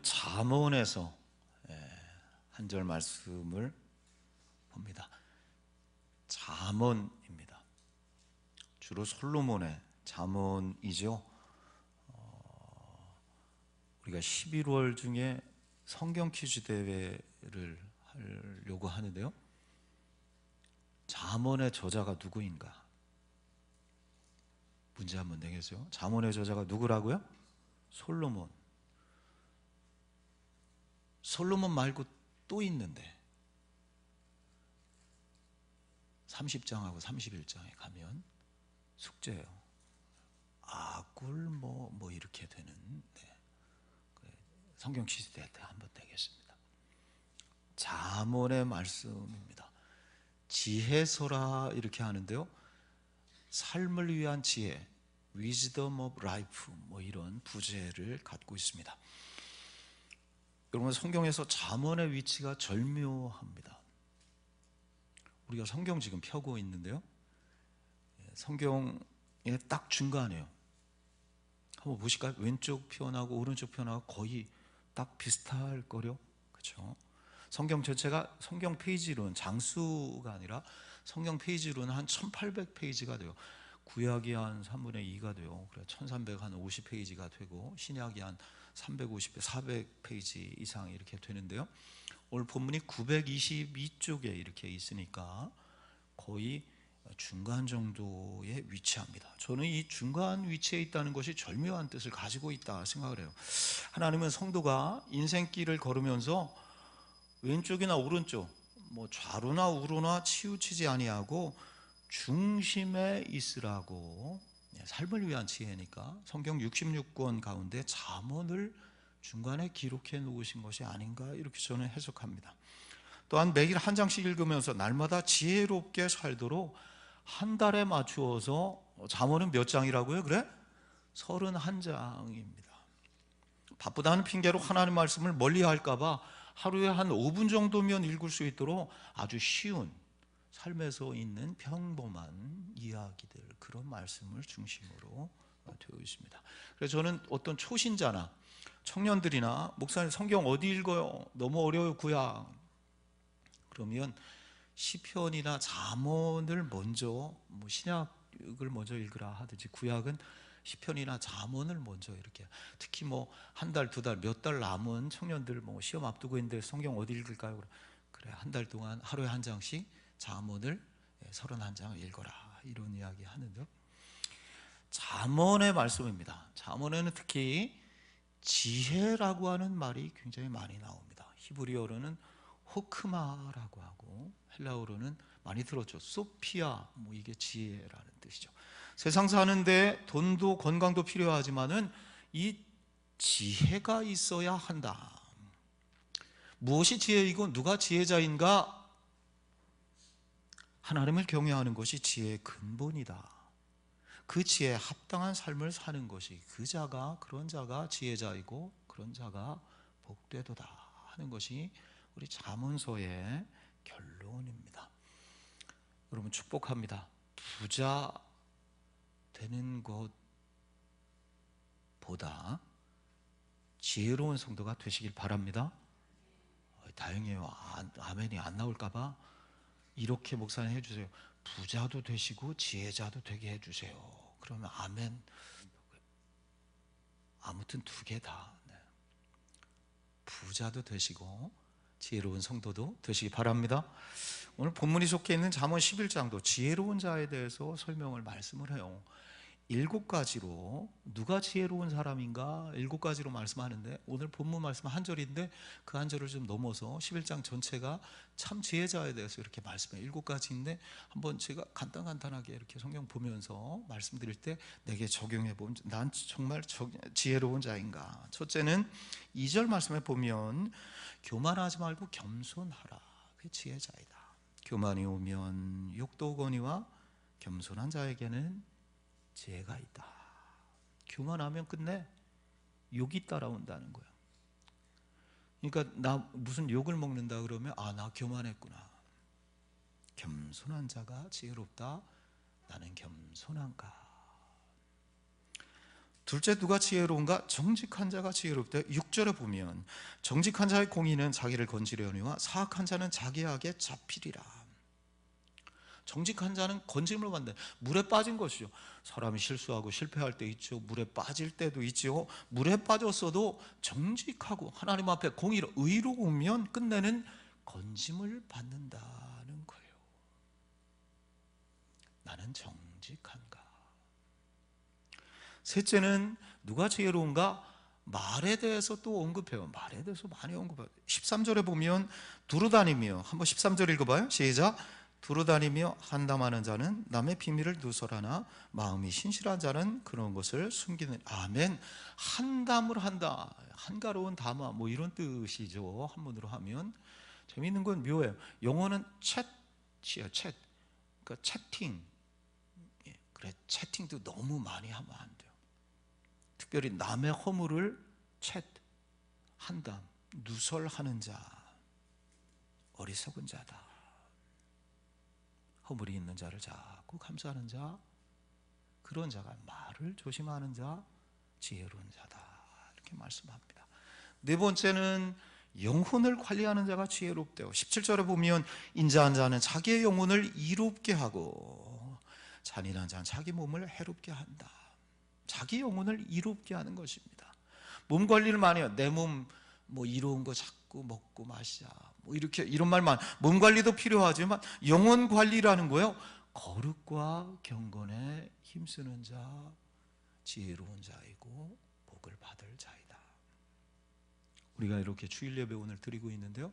잠언에서 한 절 말씀을 봅니다. 잠언입니다. 주로 솔로몬의 잠언이죠. 우리가 11월 중에 성경 퀴즈 대회를 하려고 하는데요. 잠언의 저자가 누구인가? 문제 한번 내겠어요. 잠언의 저자가 누구라고요? 솔로몬. 솔로몬 말고 또 있는데 30장하고 31장에 가면 숙제예요. 아굴 뭐 이렇게 되는 성경 퀴즈 대회 때 한번 되겠습니다. 잠언의 말씀입니다. 지혜서라 이렇게 하는데요. 삶을 위한 지혜, Wisdom of Life 뭐 이런 부제를 갖고 있습니다. 여러분, 성경에서 잠언의 위치가 절묘합니다. 우리가 성경 지금 펴고 있는데요, 성경의 딱 중간이에요. 한번 보실까요? 왼쪽 편하고 오른쪽 편하고 거의 딱 비슷할 거요. 그렇죠? 성경 전체가 성경 페이지로는 장수가 아니라 성경 페이지로는 한 1800페이지가 돼요. 구약이 한 3분의 2가 돼요. 그래 1350페이지가 되고 신약이 한 350, 400페이지 이상 이렇게 되는데요. 오늘 본문이 922쪽에 이렇게 있으니까 거의 중간 정도에 위치합니다. 저는 이 중간 위치에 있다는 것이 절묘한 뜻을 가지고 있다 생각을 해요. 하나님은 성도가 인생길을 걸으면서 왼쪽이나 오른쪽, 뭐 좌로나 우로나 치우치지 아니하고 중심에 있으라고, 삶을 위한 지혜니까 성경 66권 가운데 잠언을 중간에 기록해 놓으신 것이 아닌가 이렇게 저는 해석합니다. 또한 매일 한 장씩 읽으면서 날마다 지혜롭게 살도록 한 달에 맞추어서, 잠언은 몇 장이라고요? 그래? 31장입니다. 바쁘다는 핑계로 하나님 말씀을 멀리 할까봐 하루에 한 5분 정도면 읽을 수 있도록 아주 쉬운 삶에서 있는 평범한 이야기들, 그런 말씀을 중심으로 되어 있습니다. 그래서 저는 어떤 초신자나 청년들이나 목사님 성경 어디 읽어요? 너무 어려워요 구약. 그러면 시편이나 잠언을 먼저, 뭐 신약을 먼저 읽으라 하든지 구약은 시편이나 잠언을 먼저 이렇게, 특히 뭐 한 달, 두 달, 몇 달 남은 청년들 뭐 시험 앞두고 있는데 성경 어디 읽을까요? 그래 한 달 동안 하루에 한 장씩 잠언을 31장을 읽어라 이런 이야기 하는데요. 잠언의 말씀입니다. 잠언에는 특히 지혜라고 하는 말이 굉장히 많이 나옵니다. 히브리어로는 호크마라고 하고 헬라어로는 많이 들었죠. 소피아, 뭐 이게 지혜라는 뜻이죠. 세상 사는데 돈도 건강도 필요하지만은 이 지혜가 있어야 한다. 무엇이 지혜이고 누가 지혜자인가? 하나님을 경외하는 것이 지혜의 근본이다. 그 지혜에 합당한 삶을 사는 것이 그런 자가 지혜자이고 그런 자가 복되도다 하는 것이 우리 잠언서의 결론입니다. 여러분 축복합니다. 부자 되는 것보다 지혜로운 성도가 되시길 바랍니다. 다행이에요. 아멘이 안 나올까봐 이렇게 목사님 해주세요. 부자도 되시고 지혜자도 되게 해주세요. 그러면 아멘. 아무튼 두 개 다. 부자도 되시고 지혜로운 성도도 되시기 바랍니다. 오늘 본문이 속해 있는 잠언 11장도 지혜로운 자에 대해서 말씀을 해요. 7가지로 누가 지혜로운 사람인가 7가지로 말씀하는데, 오늘 본문 말씀 한 절인데 그 한 절을 좀 넘어서 11장 전체가 참 지혜자에 대해서 이렇게 말씀해요. 7가지인데 한번 제가 간단하게 이렇게 성경 보면서 말씀드릴 때 내게 적용해 보면 난 정말 지혜로운 자인가. 첫째는 2절 말씀에 보면 교만하지 말고 겸손하라. 그게 지혜자이다. 교만이 오면 욕도 오거니와 겸손한 자에게는 지혜가 있다. 교만하면 끝내 욕이 따라온다는 거예요. 그러니까 나 무슨 욕을 먹는다 그러면 나 교만했구나. 겸손한 자가 지혜롭다. 나는 겸손한가. 둘째, 누가 지혜로운가? 정직한 자가 지혜롭다. 6절에 보면 정직한 자의 공의는 자기를 건지려니와 사악한 자는 자기 악에 잡히리라. 정직한 자는 건짐을 받는다. 물에 빠진 것이죠. 사람이 실수하고 실패할 때 있죠. 물에 빠질 때도 있죠. 물에 빠졌어도 정직하고 하나님 앞에 공의로 의로우면 끝내는 건짐을 받는다는 거예요. 나는 정직한가? 셋째는 누가 지혜로운가? 말에 대해서 또 언급해요. 말에 대해서 많이 언급해요. 13절에 보면 두루다니며, 한번 13절 읽어봐요. 시작. 두루다니며 한담하는 자는 남의 비밀을 누설하나 마음이 신실한 자는 그런 것을 숨기는. 아멘. 한담을 한다, 한가로운 담아, 뭐 이런 뜻이죠. 한문으로 하면. 재미있는 건 묘해요. 영어는 챗이에요. 챗. 그러니까 채팅. 그래, 채팅도 너무 많이 하면 안 돼요. 특별히 남의 허물을 한담, 누설하는 자, 어리석은 자다. 허물이 있는 자를 자꾸 감싸는 자, 그런 자가, 말을 조심하는 자, 지혜로운 자다, 이렇게 말씀합니다. 네 번째는 영혼을 관리하는 자가 지혜롭대요. 17절에 보면 인자한 자는 자기의 영혼을 이롭게 하고 잔인한 자는 자기 몸을 해롭게 한다. 자기 영혼을 이롭게 하는 것입니다. 몸 관리를 많이 해요. 내 몸 뭐 이로운 거 자꾸 먹고 마시자, 뭐 이렇게, 이런 말만. 몸 관리도 필요하지만 영혼 관리라는 거예요. 거룩과 경건에 힘쓰는 자, 지혜로운 자이고 복을 받을 자이다. 우리가 이렇게 주일 예배 오늘 드리고 있는데요,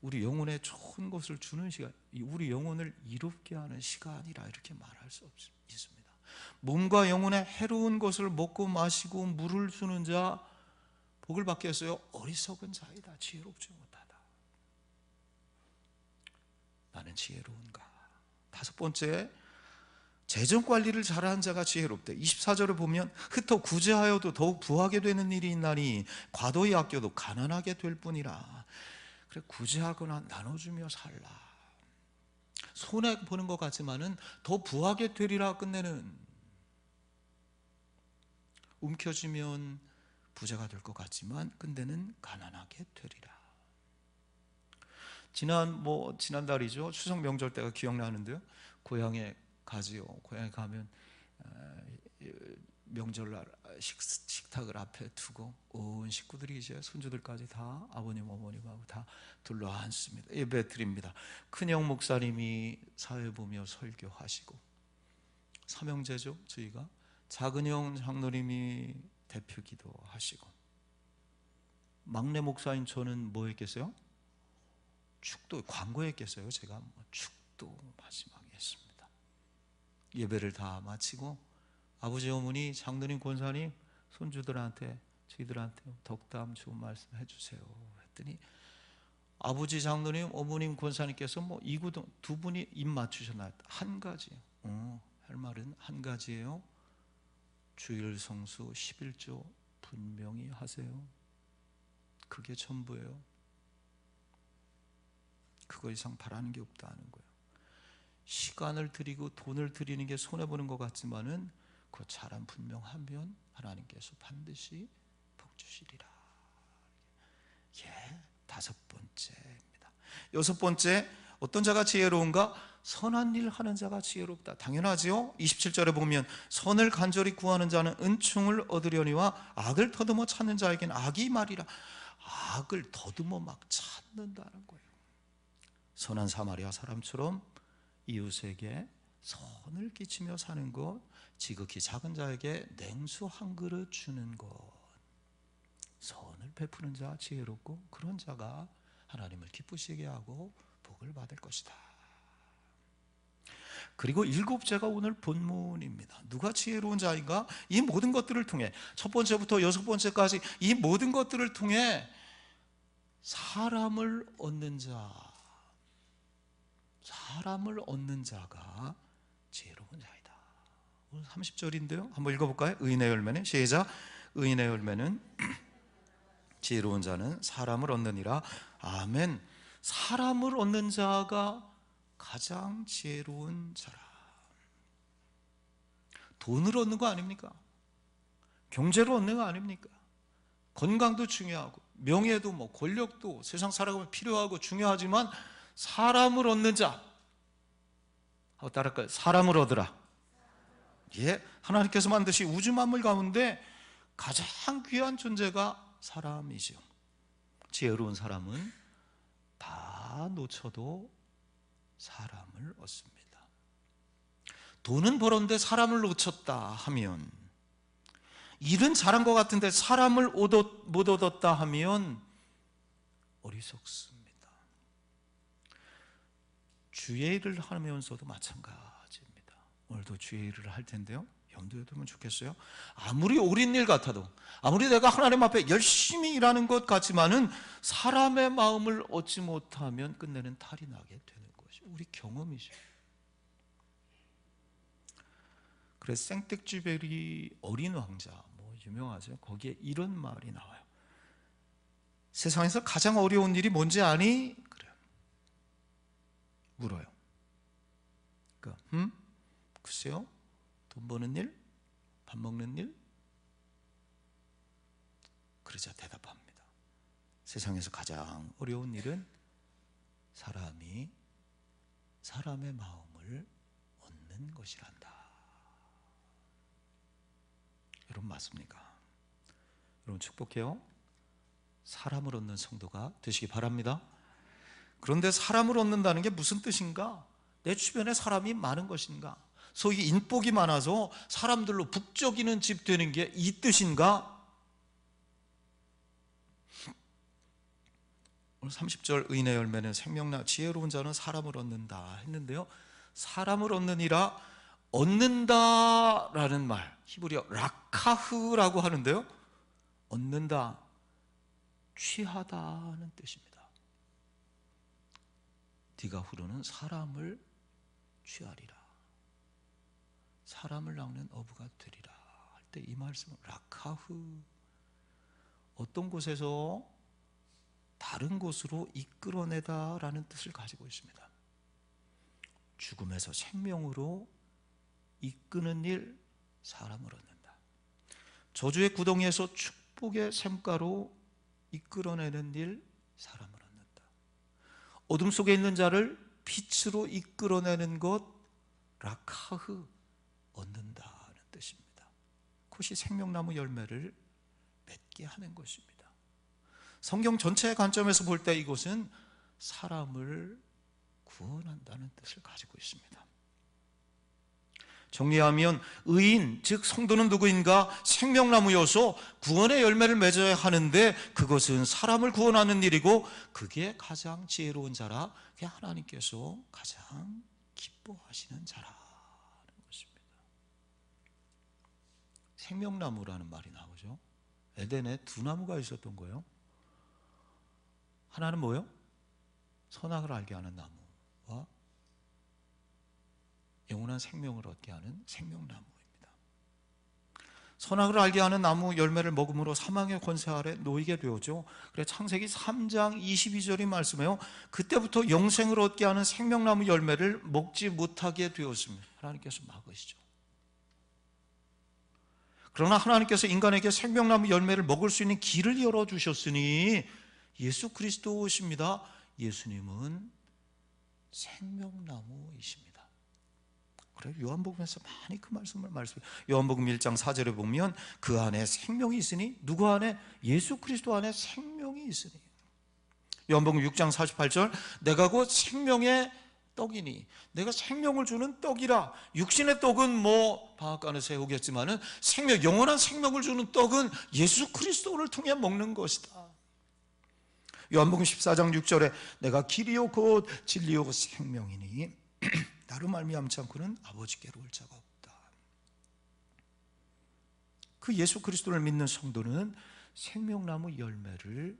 우리 영혼에 좋은 것을 주는 시간, 우리 영혼을 이롭게 하는 시간이라 이렇게 말할 수 있습니다. 몸과 영혼에 해로운 것을 먹고 마시고 물을 주는 자, 복을 받겠어요? 어리석은 자이다. 지혜롭지 못하다. 나는 지혜로운가? 다섯 번째, 재정관리를 잘하는 자가 지혜롭대. 24절을 보면 흩어 구제하여도 더욱 부하게 되는 일이 있나니 과도히 아껴도 가난하게 될 뿐이라. 그래, 구제하거나 나눠주며 살라. 손해보는 것 같지만은 더 부하게 되리라. 끝내는, 움켜쥐면 부자가 될 것 같지만 끝내는 가난하게 되리라. 지난달이죠. 추석 명절 때가 기억나는데요, 고향에 가지요. 고향에 가면 명절날 식탁을 앞에 두고 온 식구들이 이제 손주들까지 다 아버님 어머님하고 다 둘러 앉습니다. 예배 드립니다. 큰형 목사님이 사회 보며 설교하시고, 삼형제죠 저희가. 작은형 장로님이 대표 기도하시고, 막내 목사인 저는 뭐 했겠어요? 축도, 광고했겠어요. 제가 축도 마지막에 했습니다. 예배를 다 마치고 아버지 어머니 장로님 권사님 손주들한테, 저희들한테 덕담 좋은 말씀 해주세요 했더니 아버지 장로님 어머님 권사님께서 이구동 두 분이 입 맞추셨나요? 한 가지. 할 말은 한 가지예요. 주일 성수 11조 분명히 하세요. 그게 전부예요. 그거 이상 바라는 게 없다는 거예요. 시간을 드리고 돈을 드리는 게 손해보는 것 같지만은 그 잘한 분명하면 하나님께서 반드시 복 주시리라. 다섯 번째입니다. 여섯 번째, 어떤 자가 지혜로운가? 선한 일 하는 자가 지혜롭다. 당연하지요. 27절에 보면 선을 간절히 구하는 자는 은총을 얻으려니와 악을 더듬어 찾는 자에겐 악이 말이라. 악을 더듬어 막 찾는다는 거예요. 선한 사마리아 사람처럼 이웃에게 선을 끼치며 사는 것, 지극히 작은 자에게 냉수 한 그릇 주는 것, 선을 베푸는 자 지혜롭고 그런 자가 하나님을 기쁘시게 하고 복을 받을 것이다. 그리고 일곱째가 오늘 본문입니다. 누가 지혜로운 자인가? 이 모든 것들을 통해, 첫 번째부터 여섯 번째까지 이 모든 것들을 통해 사람을 얻는 자, 사람을 얻는 자가 지혜로운 자이다. 오늘 30절인데요 한번 읽어볼까요? 의인의 열매는, 시작. 의인의 열매는 지혜로운 자는 사람을 얻느니라. 아멘. 사람을 얻는 자가 가장 지혜로운 자라. 돈을 얻는 거 아닙니까? 경제로 얻는 거 아닙니까? 건강도 중요하고 명예도 뭐 권력도 세상 살아가면 필요하고 중요하지만 사람을 얻는 자, 하고 따를까요? 사람을 얻으라. 예, 하나님께서 만드신 우주 만물 가운데 가장 귀한 존재가 사람이죠. 지혜로운 사람은 다 놓쳐도 사람을 얻습니다. 돈은 벌었는데 사람을 놓쳤다 하면, 일은 잘한 것 같은데 사람을 못 얻었다 하면 어리석습니다. 주의 일을 하면서도 마찬가지입니다. 오늘도 주의 일을 할 텐데요, 염두에 두면 좋겠어요. 아무리 옳은 일 같아도, 아무리 내가 하나님 앞에 열심히 일하는 것 같지만은 사람의 마음을 얻지 못하면 끝내는 탈이 나게 되는 것이 우리 경험이죠. 그래서 생텍쥐베리 어린 왕자, 뭐 유명하죠. 거기에 이런 말이 나와요. 세상에서 가장 어려운 일이 뭔지 아니? 그래요. 물어요. 그러니까 글쎄요, 돈 버는 일? 밥 먹는 일? 그러자 대답합니다. 세상에서 가장 어려운 일은 사람이 사람의 마음을 얻는 것이란다. 여러분 맞습니까? 여러분 축복해요. 사람을 얻는 성도가 되시기 바랍니다. 그런데 사람을 얻는다는 게 무슨 뜻인가? 내 주변에 사람이 많은 것인가? 소위 인복이 많아서 사람들로 북적이는 집 되는 게 이 뜻인가? 오늘 30절 의인의 열매는 생명나 지혜로운 자는 사람을 얻는다 했는데요, 사람을 얻느니라, 얻는다라는 말 히브리어 라카흐라고 하는데요, 얻는다, 취하다는 뜻입니다. 디가후로는 사람을 취하리라, 사람을 낳는 어부가 되리라 할 때 이 말씀은 라카흐, 어떤 곳에서 다른 곳으로 이끌어내다라는 뜻을 가지고 있습니다. 죽음에서 생명으로 이끄는 일, 사람을 얻는다. 저주의 구덩이에서 축복의 샘가로 이끌어내는 일, 사람을 얻는다. 어둠 속에 있는 자를 빛으로 이끌어내는 것, 라카흐, 얻는다는 뜻입니다. 그것이 생명나무 열매를 맺게 하는 것입니다. 성경 전체의 관점에서 볼 때 이것은 사람을 구원한다는 뜻을 가지고 있습니다. 정리하면 의인, 즉 성도는 누구인가? 생명나무여서 구원의 열매를 맺어야 하는데 그것은 사람을 구원하는 일이고 그게 가장 지혜로운 자라, 그게 하나님께서 가장 기뻐하시는 자라는 것입니다. 생명나무라는 말이 나오죠. 에덴에 두 나무가 있었던 거예요. 하나는 뭐예요? 선악을 알게 하는 나무와 영원한 생명을 얻게 하는 생명나무입니다. 선악을 알게 하는 나무 열매를 먹음으로 사망의 권세 아래 놓이게 되었죠. 그래서 창세기 3장 22절이 말씀해요. 그때부터 영생을 얻게 하는 생명나무 열매를 먹지 못하게 되었습니다. 하나님께서 막으시죠. 그러나 하나님께서 인간에게 생명나무 열매를 먹을 수 있는 길을 열어주셨으니 예수 그리스도십니다. 예수님은 생명나무이십니다. 그래, 요한복음에서 많이 그 말씀해요. 요한복음 1장 4절에 보면 그 안에 생명이 있으니, 누구 안에? 예수 그리스도 안에 생명이 있으니. 요한복음 6장 48절, 내가 곧 생명의 떡이니, 내가 생명을 주는 떡이라. 육신의 떡은 뭐 방앗간의 새우겠지만은 생명, 영원한 생명을 주는 떡은 예수 그리스도를 통해 먹는 것이다. 요한복음 14장 6절에 내가 길이요 곧 진리요 생명이니 나로 말미암지 않고는 아버지께로 올 자가 없다. 그 예수 그리스도를 믿는 성도는 생명나무 열매를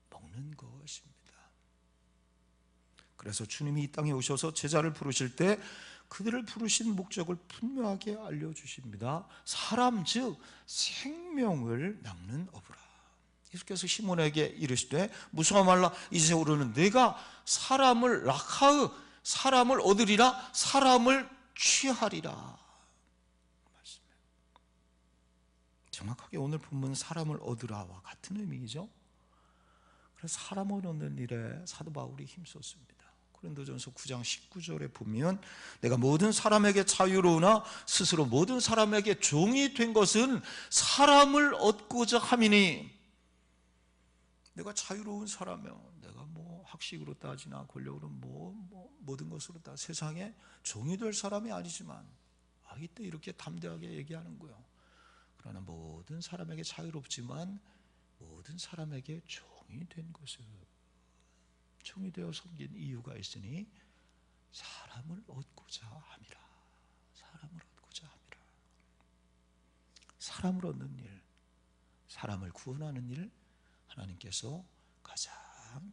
먹는 것입니다. 그래서 주님이 이 땅에 오셔서 제자를 부르실 때 그들을 부르신 목적을 분명하게 알려주십니다. 사람 즉 생명을 낚는 어부라. 예수께서 시몬에게 이르시되 무서워 말라, 이제 오르는 내가 사람을 라카흐, 사람을 얻으리라, 사람을 취하리라. 정확하게 오늘 본문은 사람을 얻으라와 같은 의미이죠. 그래서 사람을 얻는 일에 사도 바울이 힘썼습니다. 고린도전서 9장 19절에 보면 내가 모든 사람에게 자유로우나 스스로 모든 사람에게 종이 된 것은 사람을 얻고자 함이니. 내가 자유로운 사람이요, 내가 뭐 학식으로 따지나 권력으로 모든 것으로 다 세상에 종이 될 사람이 아니지만, 이때 이렇게 담대하게 얘기하는 거예요. 그러나 모든 사람에게 자유롭지만 모든 사람에게 종이 된 것은, 종이 되어 섬긴 이유가 있으니 사람을 얻고자 함이라. 사람을 얻고자 함이라. 사람을 얻는 일, 사람을 구원하는 일, 하나님께서 가장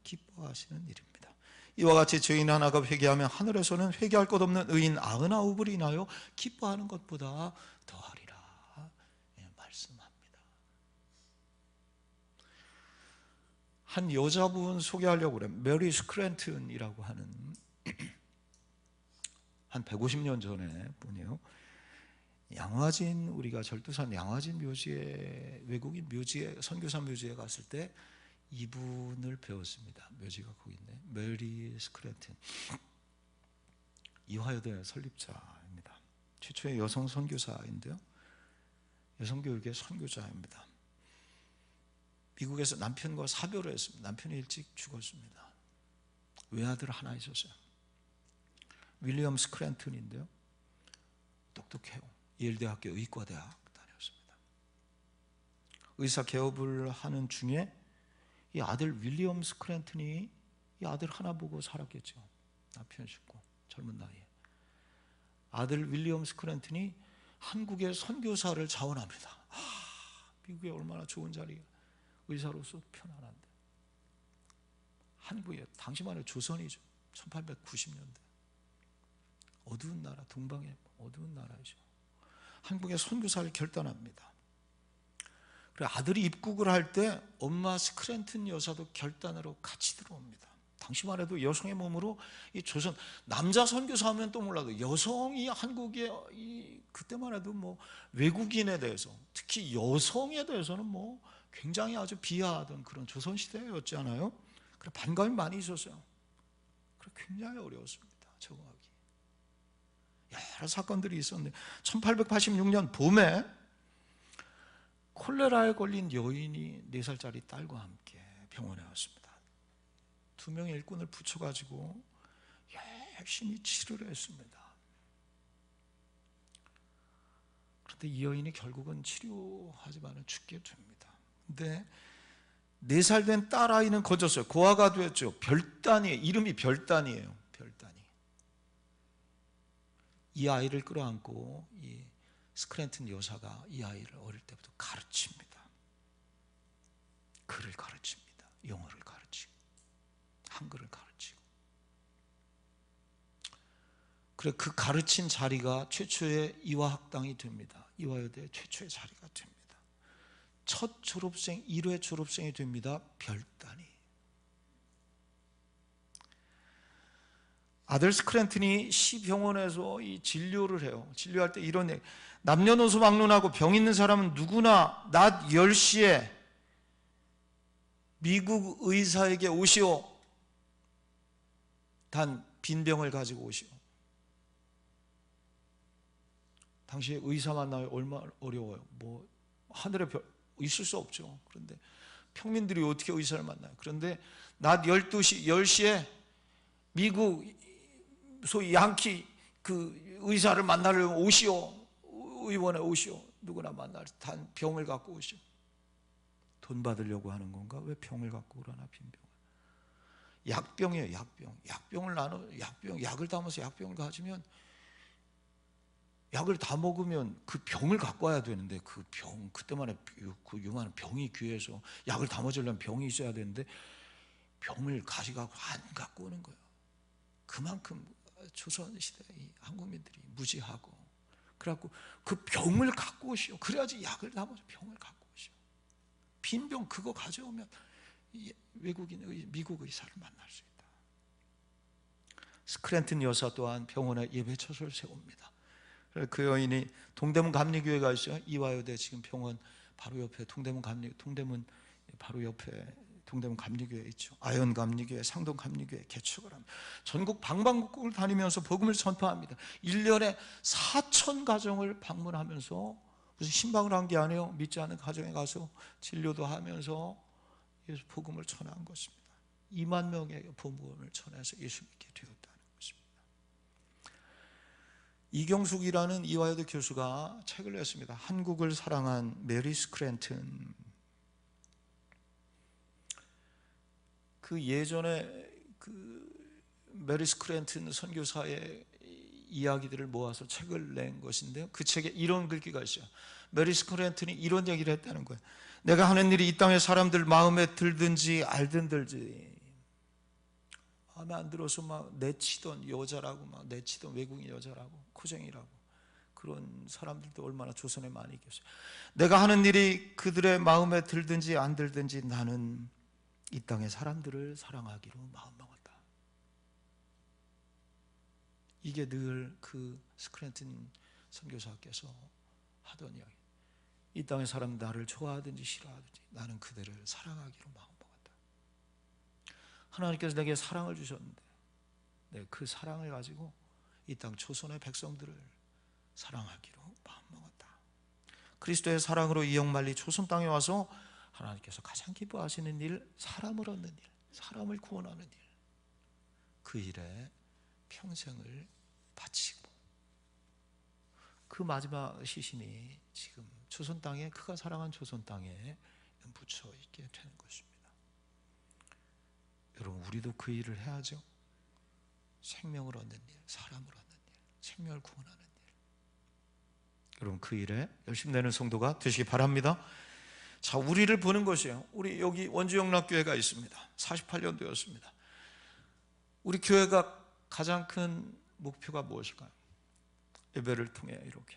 기뻐하시는 일입니다. 이와 같이 죄인 하나가 회개하면 하늘에서는 회개할 것 없는 의인 99을 인하여 기뻐하는 것보다 더하리라 말씀합니다. 한 여자분 소개하려고 그래요. 메리 스크랜튼이라고 하는 한 150년 전에 분이요. 양화진, 우리가 절두산 양화진 묘지에, 외국인 묘지에, 선교사 묘지에 갔을 때 이분을 배웠습니다. 묘지가 거기 있네. 메리 스크랜튼, 이화여대 설립자입니다. 최초의 여성 선교사인데요, 여성교육의 선교자입니다. 미국에서 남편과 사별을 했습니다. 남편이 일찍 죽었습니다. 외아들 하나 있었어요. 윌리엄 스크랜튼인데요, 똑똑해요. 예일대학교 의과대학 다녔습니다. 의사 개업을 하는 중에 이 아들 윌리엄 스크랜튼이 이 아들 하나 보고 살았겠죠. 남편 죽고 젊은 나이에. 아들 윌리엄 스크랜튼이 한국의 선교사를 자원합니다. 미국에 얼마나 좋은 자리가, 의사로서 편안한데. 한국에, 당시만 해도 조선이죠. 1890년대. 어두운 나라, 동방의 어두운 나라이죠. 한국의 선교사를 결단합니다. 그래, 아들이 입국을 할 때 엄마 스크랜튼 여사도 결단으로 같이 들어옵니다. 당시만 해도 여성의 몸으로 이 조선, 남자 선교사 하면 또 몰라도 여성이 한국에 그때만 해도 뭐 외국인에 대해서, 특히 여성에 대해서는 뭐 굉장히 아주 비하하던 그런 조선 시대였잖아요. 그래, 반감이 많이 있었어요. 그래, 굉장히 어려웠습니다, 적응하기. 여러 사건들이 있었는데 1886년 봄에 콜레라에 걸린 여인이 4살짜리 딸과 함께 병원에 왔습니다. 2명의 일꾼을 붙여가지고 열심히 치료를 했습니다. 그런데 이 여인이 결국은 치료하지만 죽게 됩니다. 근데 4살 된 딸아이는 건졌어요. 고아가 되었죠. 별단이에요. 이름이 별단이에요. 별단이. 이 아이를 끌어안고 이 스크랜튼 여사가 이 아이를 어릴 때부터 가르칩니다. 글을 가르칩니다. 영어를 가르치고 한글을 가르치고. 그래, 그 가르친 자리가 최초의 이화학당이 됩니다. 이화여대 최초의 자리가 됩니다. 첫 졸업생, 1회 졸업생이 됩니다. 별단이. 아들 스크랜튼이 시병원에서 이 진료를 해요. 진료할 때 이런 얘기, 남녀노소 막론하고 병 있는 사람은 누구나 낮 10시에 미국 의사에게 오시오. 단 빈병을 가지고 오시오. 당시에 의사 만나기 얼마나 어려워요. 뭐 하늘에 있을 수 없죠. 그런데 평민들이 어떻게 의사를 만나요? 그런데 낮 12시, 10시에 미국 소위 양키 그 의사를 만나려면 오시오. 의원에 오시오. 누구나 만날 단 병을 갖고 오시오. 돈 받으려고 하는 건가? 왜 병을 갖고 오라나, 빈병을. 약병이에요. 약병. 약병을 약을 담아서 약병을 가지면, 약을 다 먹으면 그 병을 갖고 와야 되는데, 그 병, 그때만 해 그 요만한 병이 귀해서 약을 담아주려면 병이 있어야 되는데 병을 가져가고 안 갖고 오는 거예요. 그만큼 조선시대 한국민들이 무지하고, 그래갖고 그 병을 갖고 오시오. 그래야지 약을 담아서 병을 갖고 오시오. 빈병 그거 가져오면 외국인, 미국 의사를 만날 수 있다. 스크랜튼 여사 또한 병원에 예배처소를 세웁니다. 그 여인이 동대문 감리교회가 있어요. 이화여대 지금 병원 바로 옆에 동대문 바로 옆에 동대문 감리교회 있죠. 아현 감리교회, 상동 감리교회 개척을 합니다. 전국 방방곡곡을 다니면서 복음을 전파합니다. 1년에 4천 가정을 방문하면서 무슨 신방을 한 게 아니에요. 믿지 않는 가정에 가서 진료도 하면서 예수 복음을 전한 것입니다. 2만 명의 복음을 전해서 예수 믿게 되었다는 것입니다. 이경숙이라는 이화여대 교수가 책을 냈습니다. 한국을 사랑한 메리 스크랜튼. 그 예전에 그 메리 스크랜튼 선교사의 이야기들을 모아서 책을 낸 것인데요, 그 책에 이런 글귀가 있어요. 메리 스크랜튼이 이런 얘기를 했다는 거예요. 내가 하는 일이 이 땅의 사람들 마음에 들든지 알든들지 마음에 안 들어서 막 내치던 여자라고, 막 내치던 외국인 여자라고, 코쟁이라고, 그런 사람들도 얼마나 조선에 많이 계세요. 내가 하는 일이 그들의 마음에 들든지 안 들든지 나는 이 땅의 사람들을 사랑하기로 마음먹었다. 이게 늘 그 스크랜튼 선교사께서 하던 이야기. 이 땅의 사람 나를 좋아하든지 싫어하든지 나는 그들을 사랑하기로 마음먹었다. 하나님께서 내게 사랑을 주셨는데 그 사랑을 가지고 이 땅 조선의 백성들을 사랑하기로 마음먹었다. 그리스도의 사랑으로 이역말리 조선 땅에 와서 하나님께서 가장 기뻐하시는 일, 사람을 얻는 일, 사람을 구원하는 일, 그 일에 평생을 바치고, 그 마지막 시신이 지금 조선 땅에, 그가 사랑한 조선 땅에 묻혀 있게 되는 것입니다. 여러분, 우리도 그 일을 해야죠. 생명을 얻는 일, 사람을 얻는 일, 생명을 구원하는 일. 여러분, 그 일에 열심히 내는 성도가 되시기 바랍니다. 자, 우리를 보는 것이에요. 우리 여기 원주영락교회가 있습니다. 48년 되었습니다. 우리 교회가 가장 큰 목표가 무엇일까요? 예배를 통해 이렇게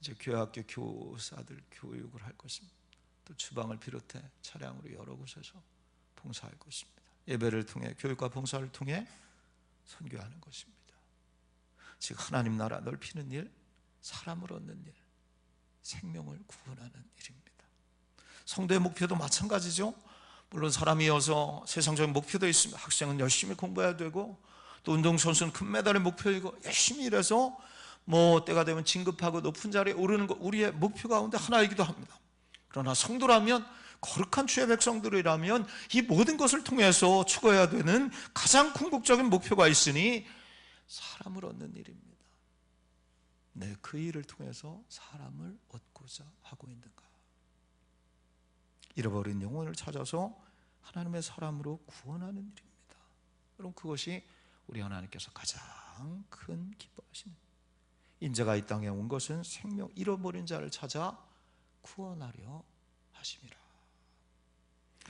이제 교회학교 교사들 교육을 할 것입니다. 또 주방을 비롯해 차량으로 여러 곳에서 봉사할 것입니다. 예배를 통해, 교육과 봉사를 통해 선교하는 것입니다. 즉 하나님 나라 넓히는 일, 사람을 얻는 일, 생명을 구원하는 일입니다. 성도의 목표도 마찬가지죠. 물론 사람이어서 세상적인 목표도 있습니다. 학생은 열심히 공부해야 되고, 또 운동선수는 금메달의 목표이고, 열심히 일해서 뭐 때가 되면 진급하고 높은 자리에 오르는 것, 우리의 목표 가운데 하나이기도 합니다. 그러나 성도라면, 거룩한 주의 백성들이라면 이 모든 것을 통해서 추구해야 되는 가장 궁극적인 목표가 있으니 사람을 얻는 일입니다. 그 일을 통해서 사람을 얻고자 하고 있는가? 잃어버린 영혼을 찾아서 하나님의 사람으로 구원하는 일입니다. 여러분, 그것이 우리 하나님께서 가장 큰 기뻐하시는, 인자가 이 땅에 온 것은 생명 잃어버린 자를 찾아 구원하려 하심이라.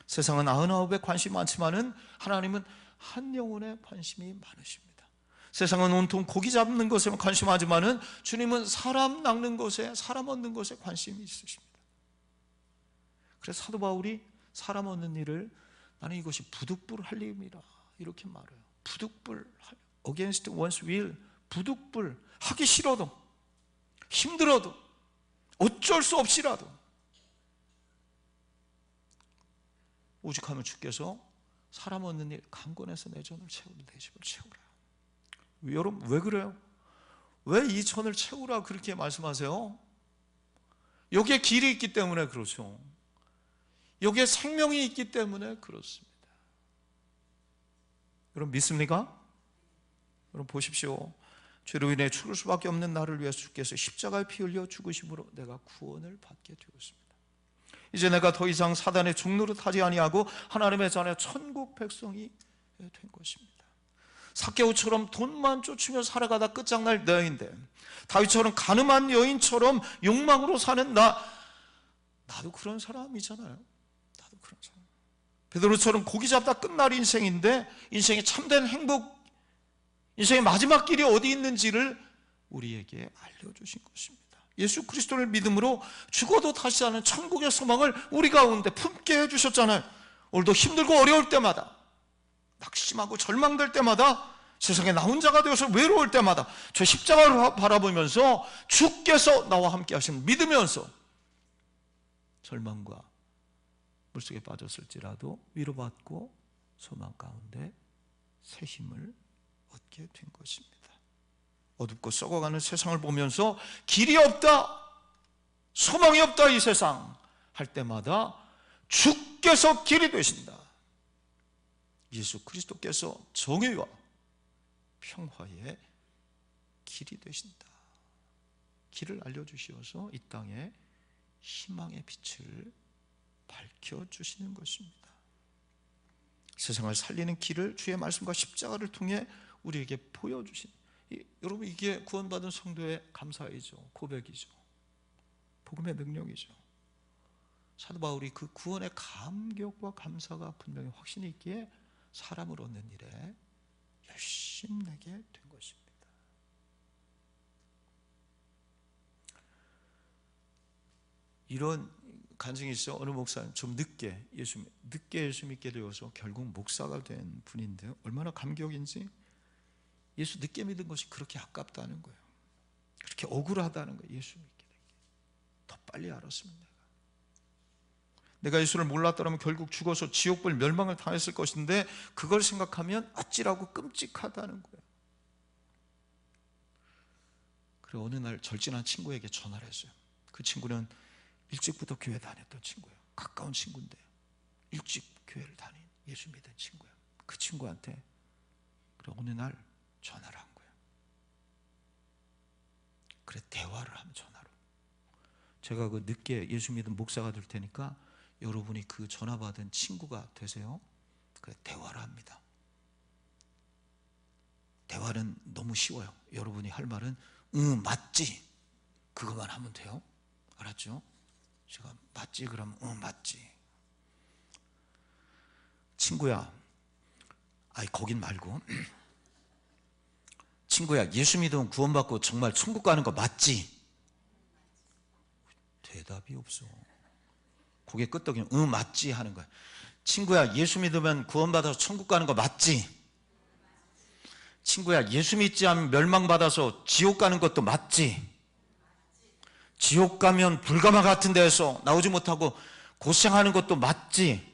세상은 99에 관심이 많지만은 하나님은 한 영혼에 관심이 많으십니다. 세상은 온통 고기 잡는 것에 관심하지만은 주님은 사람 낚는 것에, 사람 얻는 것에 관심이 있으십니다. 그래서 사도 바울이 사람 얻는 일을, 나는 이것이 부득불 할 일이라 이렇게 말해요. 부득불, against one's will, 부득불, 하기 싫어도, 힘들어도, 어쩔 수 없이라도, 오직하면 주께서 사람 얻는 일, 강권에서 내 전을 채우라, 내 집을 채우라. 여러분, 왜 그래요? 왜 이 전을 채우라 그렇게 말씀하세요? 여기에 길이 있기 때문에 그렇죠. 여기에 생명이 있기 때문에 그렇습니다. 여러분, 믿습니까? 여러분, 보십시오. 죄로 인해 죽을 수밖에 없는 나를 위해서 주께서 십자가에 피 흘려 죽으심으로 내가 구원을 받게 되었습니다. 이제 내가 더 이상 사단의 종노릇 하지 아니하고 하나님의 자녀 천국 백성이 된 것입니다. 삭개오처럼 돈만 쫓으며 살아가다 끝장날 너희인데, 다윗처럼 가늠한 여인처럼 욕망으로 사는 나도 그런 사람이잖아요. 나도 그런 사람. 베드로처럼 고기 잡다 끝날 인생인데, 인생의 참된 행복, 인생의 마지막 길이 어디 있는지를 우리에게 알려주신 것입니다. 예수 그리스도를 믿음으로 죽어도 다시 사는 천국의 소망을 우리 가운데 품게 해주셨잖아요. 오늘도 힘들고 어려울 때마다, 낙심하고 절망될 때마다, 세상에 나 혼자가 되어서 외로울 때마다 저 십자가를 바라보면서 주께서 나와 함께 하심을 믿으면서 절망과 물속에 빠졌을지라도 위로받고 소망 가운데 새 힘을 얻게 된 것입니다. 어둡고 썩어가는 세상을 보면서 길이 없다, 소망이 없다 이 세상 할 때마다 주께서 길이 되신다. 예수 그리스도께서 정의와 평화의 길이 되신다. 길을 알려주시어서 이 땅에 희망의 빛을 밝혀주시는 것입니다. 세상을 살리는 길을 주의 말씀과 십자가를 통해 우리에게 보여주신, 여러분 이게 구원받은 성도의 감사이죠. 고백이죠. 복음의 능력이죠. 사도 바울이 그 구원의 감격과 감사가 분명히 확신이 있기에 사람을 얻는 일에 열심내게 된 것입니다. 이런 간증이 있어. 어느 목사님 좀 늦게 예수 믿게 되어서 결국 목사가 된 분인데요, 얼마나 감격인지. 예수 늦게 믿은 것이 그렇게 아깝다는 거예요. 그렇게 억울하다는 거예요. 예수 믿게 된 게 더 빨리 알았으면 내가 예수를 몰랐더라면 결국 죽어서 지옥불 멸망을 당했을 것인데 그걸 생각하면 아찔하고 끔찍하다는 거예요. 그리고 어느 날 절친한 친구에게 전화를 했어요. 그 친구는 일찍부터 교회 다녔던 친구예요. 가까운 친구인데 일찍 교회를 다닌 예수 믿은 친구예요. 그 친구한테 그래 어느 날 전화를 한 거예요. 그래 대화를 하면 전화로. 제가 그 늦게 예수 믿은 목사가 될 테니까 여러분이 그 전화 받은 친구가 되세요. 그래 대화를 합니다. 대화는 너무 쉬워요. 여러분이 할 말은 응 맞지 그것만 하면 돼요. 알았죠? 제가 맞지 그러면 응 맞지. 친구야, 아니 거긴 말고 친구야 예수 믿으면 구원받고 정말 천국 가는 거 맞지? 대답이 없어. 고개 끄덕이면 응 맞지 하는 거야. 친구야 예수 믿으면 구원받아서 천국 가는 거 맞지? 친구야 예수 믿지 않으면 멸망받아서 지옥 가는 것도 맞지? 지옥 가면 불가마 같은 데에서 나오지 못하고 고생하는 것도 맞지?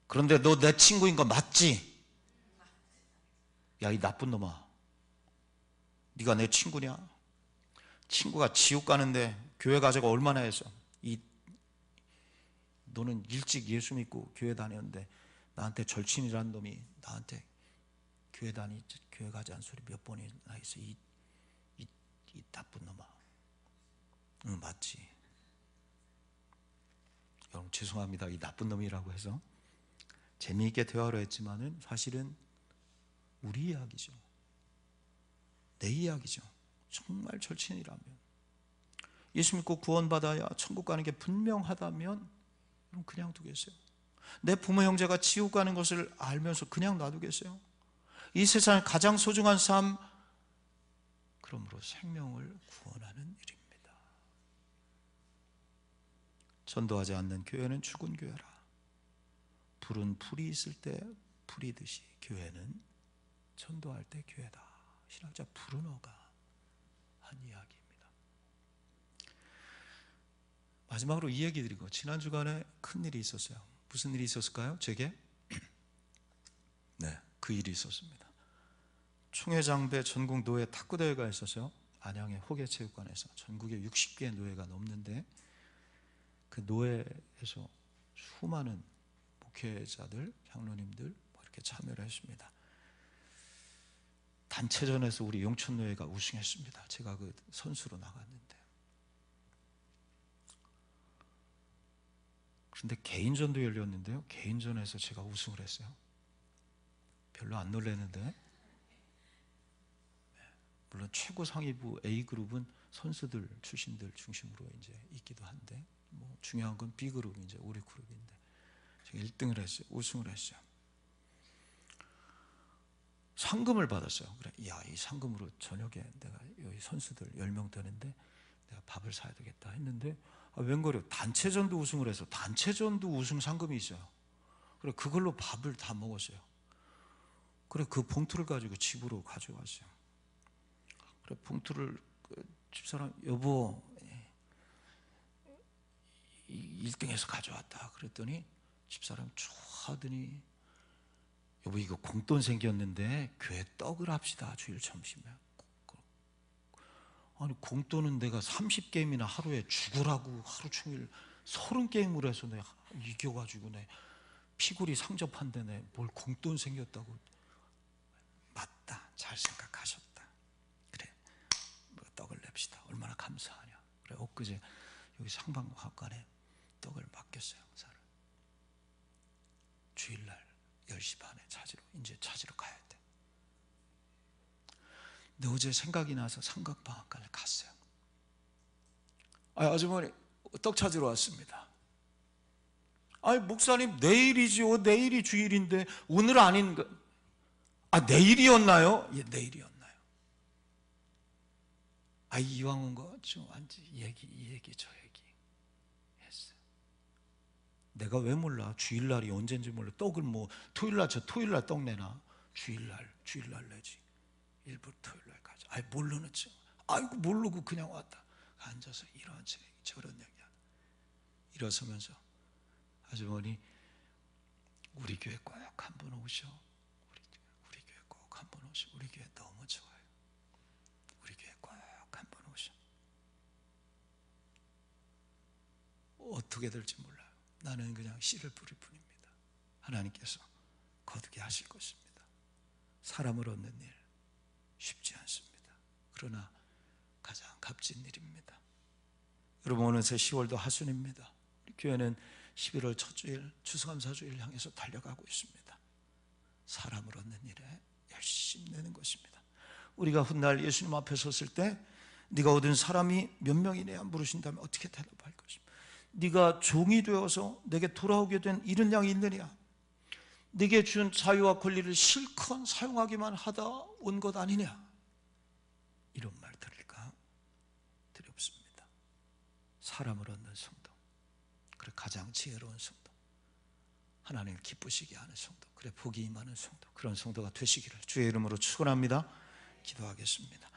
그런데 너 내 친구인 거 맞지? 야 이 나쁜 놈아, 네가 내 친구냐? 친구가 지옥 가는데 교회 가자고 얼마나 해서 너는 일찍 예수 믿고 교회 다녔는데 나한테 절친이라는 놈이 나한테 교회 가지 않은 소리 몇 번이나 해서 이 나쁜 놈아. 응 맞지? 여러분 죄송합니다. 이 나쁜 놈이라고 해서 재미있게 대화를 했지만은 사실은 우리 이야기죠. 내 이야기죠. 정말 절친이라면, 예수 믿고 구원받아야 천국 가는 게 분명하다면 그럼 그냥 두겠어요? 내 부모 형제가 지옥 가는 것을 알면서 그냥 놔두겠어요? 이 세상의 가장 소중한 삶, 그러므로 생명을 구원하는 일입니다. 전도하지 않는 교회는 죽은 교회라. 불은 불이 있을 때 불이듯이 교회는 전도할 때 교회다. 신학자 브루너가 한 이야기입니다. 마지막으로 이 얘기 드리고, 지난 주간에 큰 일이 있었어요. 무슨 일이 있었을까요? 제게? 네, 그 일이 있었습니다. 총회장배 전국 노예 탁구대회가 있었어요. 안양의 호계체육관에서. 전국에 60개의 노예가 넘는데 그 노예에서 수많은 목회자들, 장로님들 이렇게 참여를 했습니다. 단체전에서 우리 용천노예가 우승했습니다. 제가 그 선수로 나갔는데. 그런데 개인전도 열렸는데요, 개인전에서 제가 우승을 했어요. 별로 안 놀랐는데, 물론 최고 상위부 A그룹은 선수들 출신들 중심으로 이제 있기도 한데, 뭐 중요한 건 B그룹, 이제 우리 그룹인데 제가 1등을 했어요. 우승을 했어요. 상금을 받았어요. 그래, 야, 이 상금으로 저녁에 내가 여기 선수들 10명 되는데 내가 밥을 사야 되겠다 했는데, 웬걸요, 단체전도 우승을 해서 단체전도 우승 상금이 있어요. 그래, 그걸로 밥을 다 먹었어요. 그래, 그 봉투를 가지고 집으로 가져왔어요. 그래, 봉투를 집사람, 여보, 1등에서 가져왔다. 그랬더니 집사람 쭉 하더니, 여보 이거 공돈 생겼는데 교회 떡을 합시다. 주일 점심에. 아니 공돈은 내가 30게임이나 하루에 죽으라고 하루 종일 30게임을 해서 내가 이겨가지고 내 피골이 상접한데 내 뭘 공돈 생겼다고. 맞다, 잘 생각하셨다. 그래, 뭐 떡을 냅시다. 얼마나 감사하냐. 그래, 엊그제 여기 상방학관에 떡을 맡겼어요. 항사를 주일날 10시 반에 이제 찾으러 가야 돼. 근데 어제 생각이 나서 상각방학관에 갔어요. 아주머니 떡 찾으러 왔습니다. 목사님 내일이지요. 내일이 주일인데 오늘 아닌가? 내일이었나요? 예, 내일이었나요? 이왕 온 거 좀 앉지. 이 얘기 저 얘기 했어요. 내가 왜 몰라? 주일날이 언젠지 몰라. 떡을 뭐 토요일날 토요일날 떡 내나? 주일날 내지. 일부 토요일날 가자. 모르는 척. 모르고 그냥 왔다. 앉아서 이런 얘기 저런 얘기 하나. 일어서면서 아주머니 우리 교회 꼭 한번 오셔. 우리 교회 꼭 한번 오셔. 우리 교회 너무 좋아요. 우리 교회 꼭 한번 오셔. 어떻게 될지 몰라요. 나는 그냥 씨를 뿌릴 뿐입니다. 하나님께서 거두게 하실 것입니다. 사람을 얻는 일 쉽지 않습니다. 그러나 가장 값진 일입니다. 여러분 어느새 10월도 하순입니다. 우리 교회는 11월 첫 주일 추수감사주일 향해서 달려가고 있습니다. 사람을 얻는 일에 열심히 내는 것입니다. 우리가 훗날 예수님 앞에 섰을 때 네가 얻은 사람이 몇 명이냐 물으신다면 어떻게 대답할 것입니까? 네가 종이 되어서 내게 돌아오게 된 이런 양이 있느냐? 네게 준 자유와 권리를 실컷 사용하기만 하다 온 것 아니냐? 이런 말 들을까 두렵습니다. 사람을 얻는 성도, 그래 가장 지혜로운 성도, 하나님을 기쁘시게 하는 성도, 그래 복이 임하는 성도, 그런 성도가 되시기를 주의 이름으로 축원합니다. 기도하겠습니다.